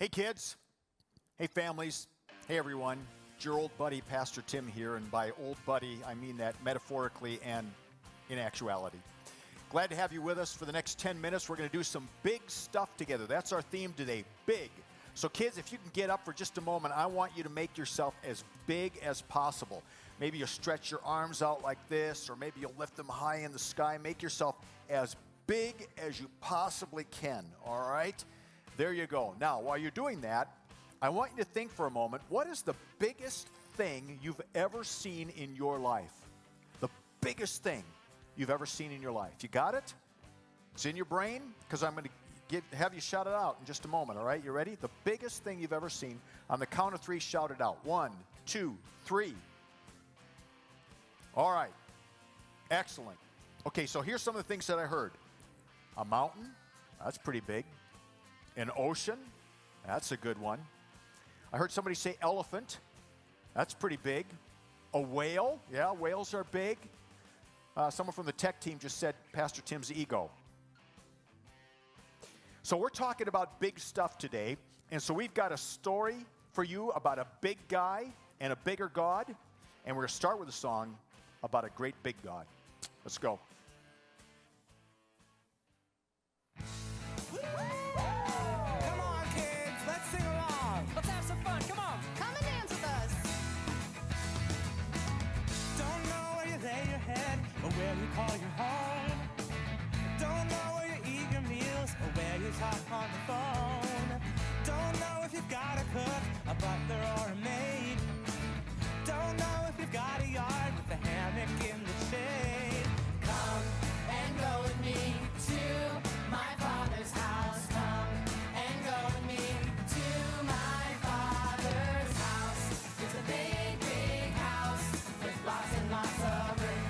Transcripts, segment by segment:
Hey kids, hey families, hey everyone. It's your old buddy Pastor Tim here, and by old buddy I mean that metaphorically and in actuality. Glad to have you with us for the next 10 minutes. We're going to do some big stuff together. That's our theme today, big. So kids, if you can get up for just a moment, I want you to make yourself as big as possible. Maybe you'll stretch your arms out like this, or maybe you'll lift them high in the sky. Make yourself as big as you possibly can, all right? There you go. Now, while you're doing that, I want you to think for a moment, what is the biggest thing you've ever seen in your life? The biggest thing you've ever seen in your life. You got it? It's in your brain? Because I'm going to have you shout it out in just a moment, all right? You ready? The biggest thing you've ever seen. On the count of three, shout it out. 1, 2, 3. All right. Excellent. Okay, so here's some of the things that I heard. A mountain. That's pretty big. An ocean. That's a good one. I heard somebody say elephant. That's pretty big. A whale. Yeah, whales are big. Someone from the tech team just said Pastor Tim's ego. So we're talking about big stuff today. And so we've got a story for you about a big guy and a bigger God. And we're going to start with a song about a great big God. Let's go. Come on, kids. Let's sing along. Let's have some fun. Come on. Come and dance with us. Don't know where you lay your head or where you call your home. Don't know where you eat your meals or where you talk on the phone. Don't know if you've got a cook, a butler, or a maid. Don't know if you've got a yard with a hammock in the shade. Come and go with me to my Father's house. Come and go with me to my Father's house. It's a big, big house with lots and lots of room.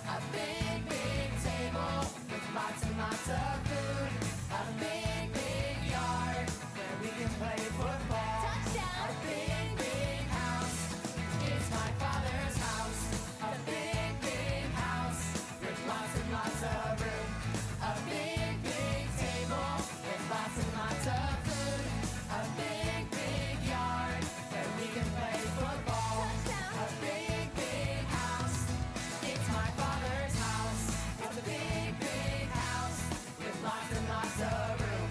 A big, big table with lots and lots of food. A big, big yard where we can play football. Touchdown! A big, big house. It's my Father's house. A big, big house with lots and lots of room. A big, big table with lots and lots of food. A big, big yard where we can play football. Touchdown! A big, big house. It's my Father's house. It's a big, big house with lots and lots of room.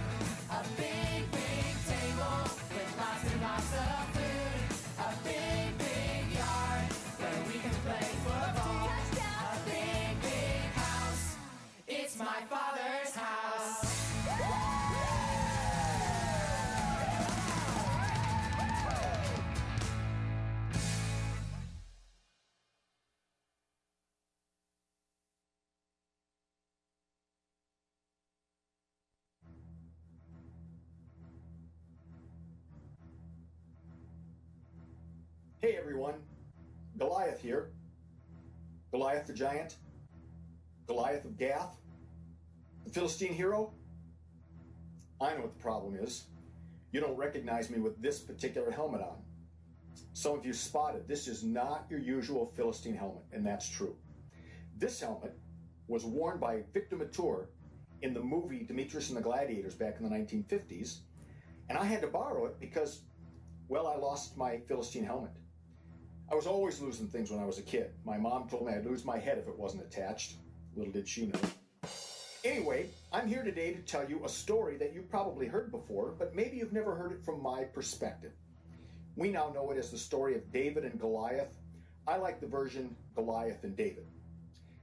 A big, big table with lots and lots of food. A big, big yard where we can play football. Touchdown! A big, big house. It's my Father's house. Hey everyone, Goliath here. Goliath the giant, Goliath of Gath, the Philistine hero. I know what the problem is. You don't recognize me with this particular helmet on. Some of you spotted this is not your usual Philistine helmet, and that's true. This helmet was worn by Victor Mature in the movie Demetrius and the Gladiators back in the 1950s, and I had to borrow it because, well, I lost my Philistine helmet. I was always losing things when I was a kid. My mom told me I'd lose my head if it wasn't attached. Little did she know. Anyway, I'm here today to tell you a story that you've probably heard before, but maybe you've never heard it from my perspective. We now know it as the story of David and Goliath. I like the version Goliath and David.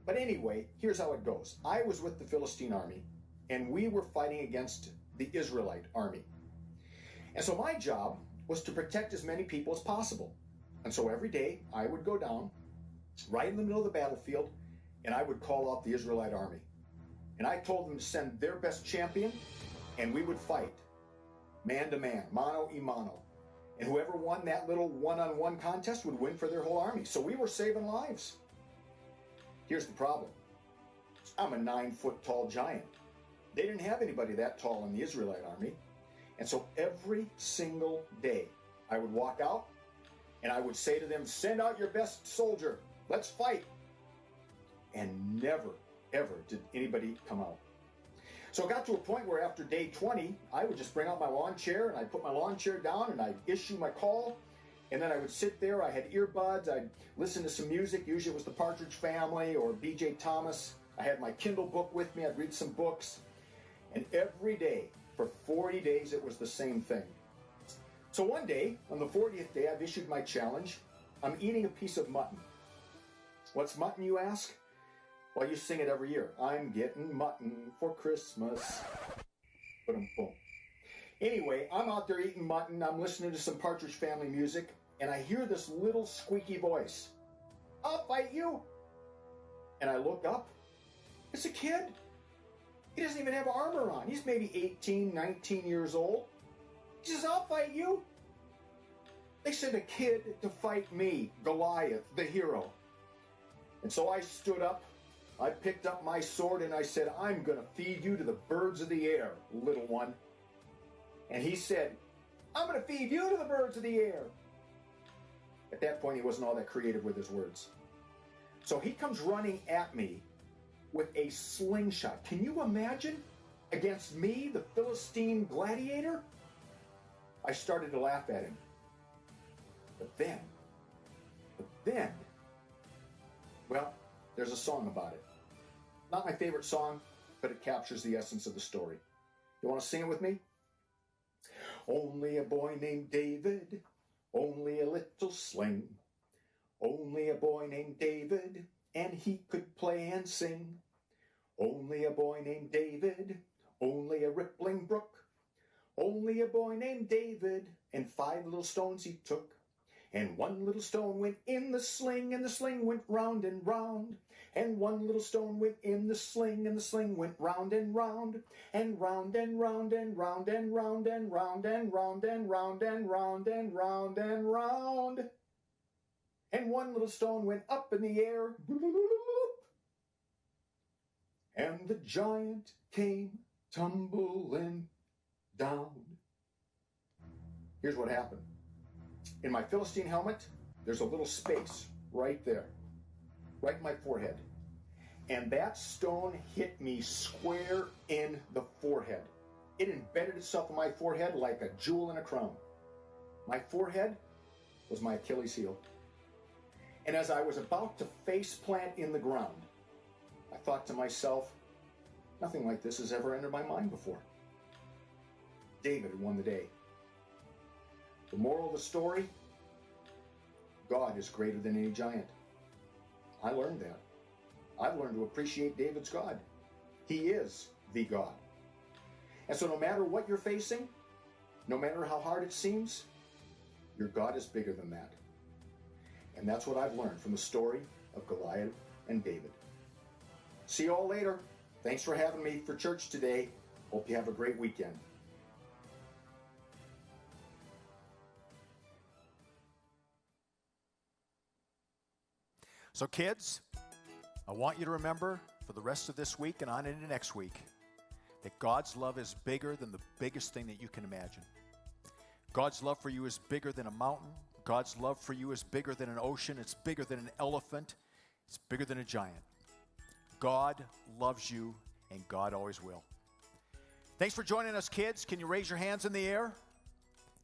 But anyway, here's how it goes. I was with the Philistine army, and we were fighting against the Israelite army. And so my job was to protect as many people as possible. And so every day I would go down right in the middle of the battlefield and I would call out the Israelite army. And I told them to send their best champion and we would fight man to man, mano a mano. And whoever won that little one-on-one contest would win for their whole army. So we were saving lives. Here's the problem. I'm a 9-foot tall giant. They didn't have anybody that tall in the Israelite army. And so every single day I would walk out and I would say to them, send out your best soldier. Let's fight. And never, ever did anybody come out. So it got to a point where after day 20, I would just bring out my lawn chair and I'd put my lawn chair down and I'd issue my call. And then I would sit there, I had earbuds, I'd listen to some music. Usually it was the Partridge Family or B.J. Thomas. I had my Kindle book with me, I'd read some books. And every day, for 40 days, it was the same thing. So one day, on the 40th day, I've issued my challenge. I'm eating a piece of mutton. What's mutton, you ask? Well, you sing it every year. I'm getting mutton for Christmas. Boom. Anyway, I'm out there eating mutton. I'm listening to some Partridge Family music, and I hear this little squeaky voice. I'll fight you. And I look up. It's a kid. He doesn't even have armor on. He's maybe 18, 19 years old. He says, I'll fight you. They sent a kid to fight me, Goliath, the hero. And so I stood up. I picked up my sword and I said, I'm going to feed you to the birds of the air, little one. And he said, I'm going to feed you to the birds of the air. At that point, he wasn't all that creative with his words. So he comes running at me with a slingshot. Can you imagine? Against me, the Philistine gladiator? I started to laugh at him. But then, well, there's a song about it. Not my favorite song, but it captures the essence of the story. You want to sing it with me? Only a boy named David, only a little sling. Only a boy named David, and he could play and sing. Only a boy named David, only a rippling brook. Only a boy named David, and 5 little stones he took. And 1 little stone went in the sling, and the sling went round and round. And 1 little stone went in the sling, and the sling went round and round. And round and round and round and round and round and round and round and round and round and round. And 1 little stone went up in the air. And the giant came tumbling down. Here's what happened. In my Philistine helmet, there's a little space right there, right in my forehead. And that stone hit me square in the forehead. It embedded itself in my forehead like a jewel in a crown. My forehead was my Achilles heel. And as I was about to face plant in the ground, I thought to myself, nothing like this has ever entered my mind before. David won the day. The moral of the story, God is greater than any giant. I learned that. I've learned to appreciate David's God. He is the God. And so no matter what you're facing, no matter how hard it seems, your God is bigger than that. And that's what I've learned from the story of Goliath and David. See you all later. Thanks for having me for church today. Hope you have a great weekend. So kids, I want you to remember for the rest of this week and on into next week that God's love is bigger than the biggest thing that you can imagine. God's love for you is bigger than a mountain. God's love for you is bigger than an ocean. It's bigger than an elephant. It's bigger than a giant. God loves you, and God always will. Thanks for joining us, kids. Can you raise your hands in the air?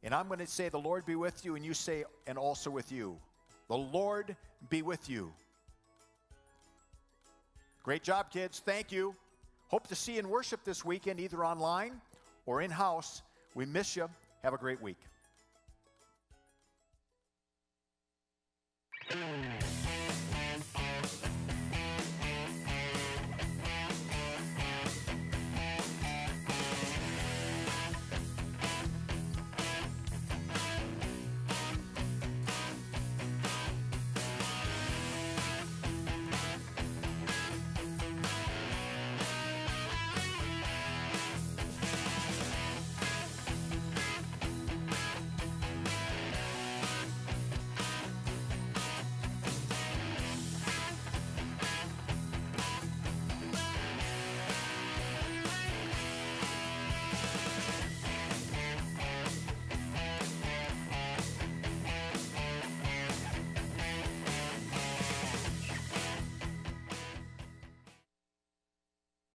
And I'm going to say, the Lord be with you, and you say, and also with you. The Lord be with you. Great job, kids. Thank you. Hope to see you in worship this weekend, either online or in-house. We miss you. Have a great week.